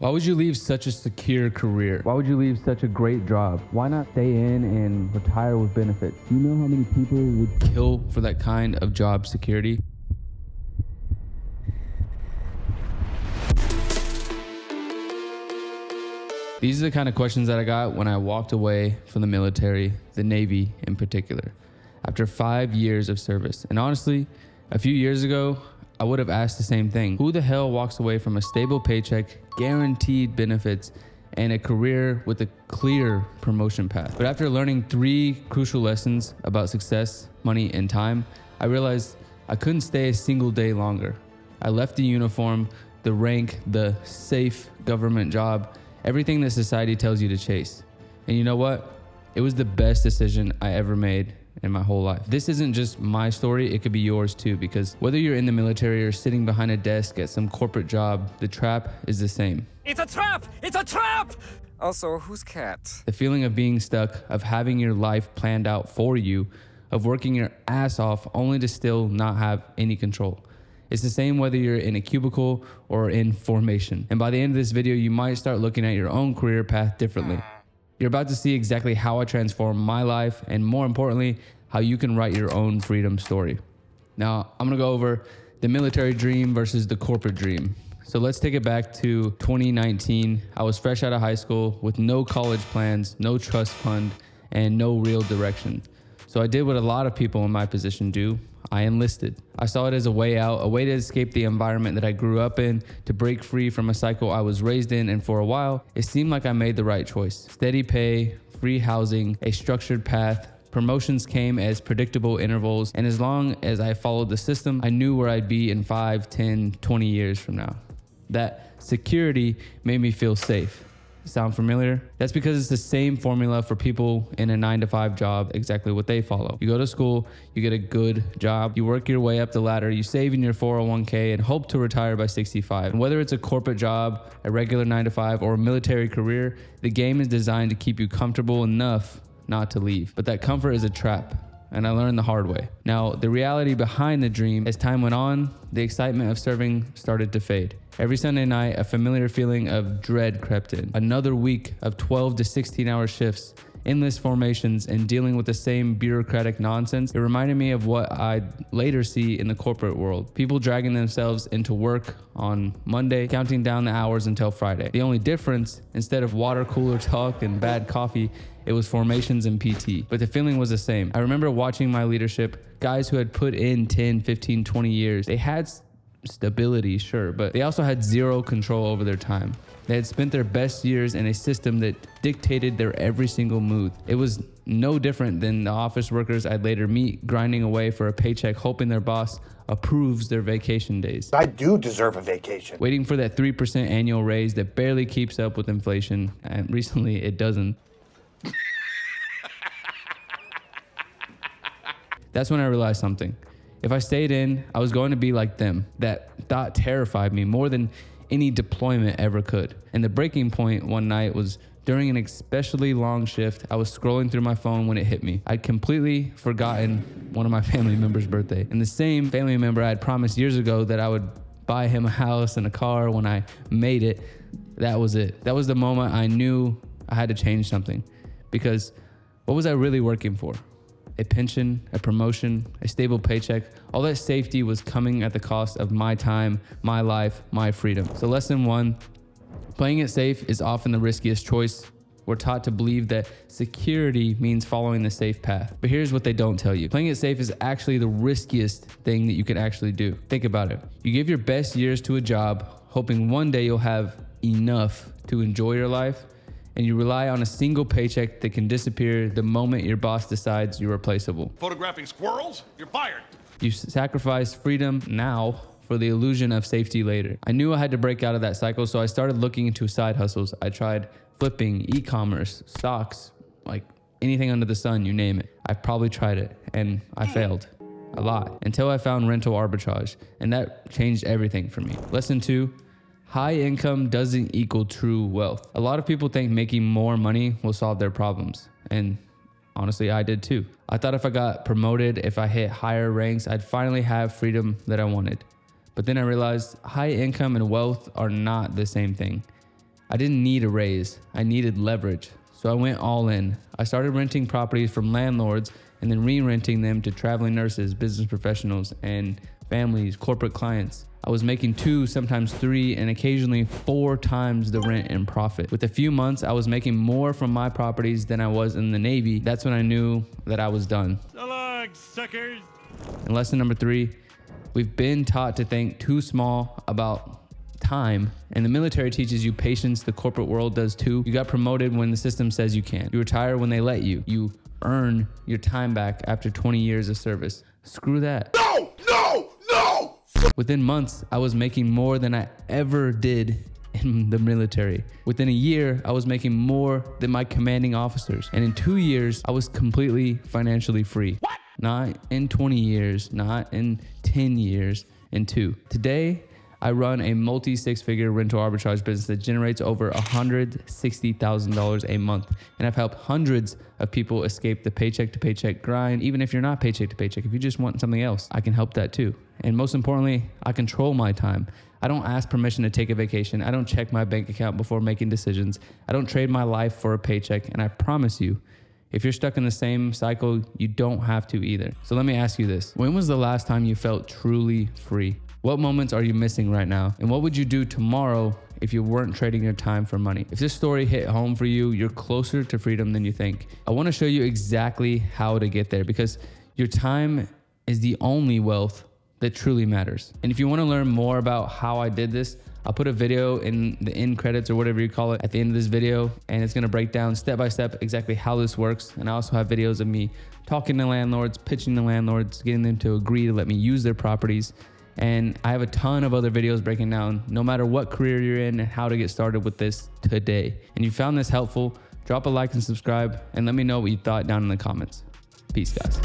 Why would you leave such a secure career? Why would you leave such a great job? Why not stay in and retire with benefits? Do you know how many people would kill for that kind of job security? These are the kind of questions that I got when I walked away from the military, the Navy in particular, after 5 years of service. And honestly, a few years ago, I would have asked the same thing. Who the hell walks away from a stable paycheck, guaranteed benefits, and a career with a clear promotion path? But after learning 3 crucial lessons about success, money, and time, I realized I couldn't stay a single day longer. I left the uniform, the rank, the safe government job, everything that society tells you to chase. And you know what? It was the best decision I ever made in my whole life. This isn't just my story, it could be yours too, because whether you're in the military or sitting behind a desk at some corporate job, the trap is the same. It's a trap! It's a trap! Also, who's cat? The feeling of being stuck, of having your life planned out for you, of working your ass off only to still not have any control. It's the same whether you're in a cubicle or in formation. And by the end of this video, you might start looking at your own career path differently. You're about to see exactly how I transformed my life, and more importantly, how you can write your own freedom story. Now, I'm gonna go over the military dream versus the corporate dream. So let's take it back to 2019. I was fresh out of high school with no college plans, no trust fund, and no real direction. So I did what a lot of people in my position do. I enlisted. I saw it as a way out, a way to escape the environment that I grew up in, to break free from a cycle I was raised in, and for a while, it seemed like I made the right choice. Steady pay, free housing, a structured path. Promotions came as predictable intervals, and as long as I followed the system, I knew where I'd be in 5, 10, 20 years from now. That security made me feel safe. Sound familiar? That's because it's the same formula for people in a 9-to-5 job, exactly what they follow. You go to school, you get a good job, you work your way up the ladder, you save in your 401k and hope to retire by 65. And whether it's a corporate job, a regular 9-to-5, or a military career, the game is designed to keep you comfortable enough not to leave. But that comfort is a trap, and I learned the hard way. Now, the reality behind the dream, as time went on, the excitement of serving started to fade. Every Sunday night, a familiar feeling of dread crept in. Another week of 12 to 16-hour shifts, endless formations, and dealing with the same bureaucratic nonsense. It reminded me of what I'd later see in the corporate world. People dragging themselves into work on Monday, counting down the hours until Friday. The only difference, instead of water cooler talk and bad coffee, it was formations and PT, but the feeling was the same. I remember watching my leadership, guys who had put in 10, 15, 20 years. They had stability, sure, but they also had zero control over their time. They had spent their best years in a system that dictated their every single move. It was no different than the office workers I'd later meet, grinding away for a paycheck, hoping their boss approves their vacation days. I do deserve a vacation. Waiting for that 3% annual raise that barely keeps up with inflation, and recently it doesn't. That's when I realized something. If I stayed in, I was going to be like them. That thought terrified me more than any deployment ever could. And the breaking point one night was during an especially long shift. I was scrolling through my phone when it hit me. I'd completely forgotten one of my family members' birthday. And the same family member I had promised years ago that I would buy him a house and a car when I made it. That was it. That was the moment I knew I had to change something. Because what was I really working for? A pension, a promotion, a stable paycheck. All that safety was coming at the cost of my time, my life, my freedom. So lesson 1, playing it safe is often the riskiest choice. We're taught to believe that security means following the safe path. But here's what they don't tell you. Playing it safe is actually the riskiest thing that you can actually do. Think about it. You give your best years to a job, hoping one day you'll have enough to enjoy your life, and you rely on a single paycheck that can disappear the moment your boss decides you're replaceable. Photographing squirrels? You're fired. You sacrifice freedom now for the illusion of safety later. I knew I had to break out of that cycle, so I started looking into side hustles. I tried flipping, e-commerce, stocks, like anything under the sun, you name it. I probably tried it, and I failed a lot until I found rental arbitrage, and that changed everything for me. Lesson 2, high income doesn't equal true wealth. A lot of people think making more money will solve their problems. And honestly, I did too. I thought if I got promoted, if I hit higher ranks, I'd finally have freedom that I wanted. But then I realized high income and wealth are not the same thing. I didn't need a raise. I needed leverage. So I went all in. I started renting properties from landlords and then re-renting them to traveling nurses, business professionals, and families, corporate clients. I was making 2, sometimes 3, and occasionally 4 times the rent in profit. With a few months, I was making more from my properties than I was in the Navy. That's when I knew that I was done. So long, suckers. And lesson number 3, we've been taught to think too small about time, and the military teaches you patience. The corporate world does too. You got promoted when the system says you can't. You retire when they let you. You earn your time back after 20 years of service. Screw that. No, no, no. Within months, I was making more than I ever did in the military. Within a year, I was making more than my commanding officers. And in 2 years, I was completely financially free. What? Not in 20 years, not in 10 years, in 2. Today, I run a multi-6-figure rental arbitrage business that generates over $160,000 a month. And I've helped hundreds of people escape the paycheck to paycheck grind. Even if you're not paycheck to paycheck, if you just want something else, I can help that too. And most importantly, I control my time. I don't ask permission to take a vacation. I don't check my bank account before making decisions. I don't trade my life for a paycheck. And I promise you, if you're stuck in the same cycle, you don't have to either. So let me ask you this. When was the last time you felt truly free? What moments are you missing right now? And what would you do tomorrow if you weren't trading your time for money? If this story hit home for you, you're closer to freedom than you think. I want to show you exactly how to get there, because your time is the only wealth that truly matters. And if you want to learn more about how I did this, I'll put a video in the end credits or whatever you call it at the end of this video, and it's going to break down step by step exactly how this works. And I also have videos of me talking to landlords, pitching to landlords, getting them to agree to let me use their properties. And I have a ton of other videos breaking down no matter what career you're in and how to get started with this today. And if you found this helpful, drop a like and subscribe, and let me know what you thought down in the comments. Peace, guys.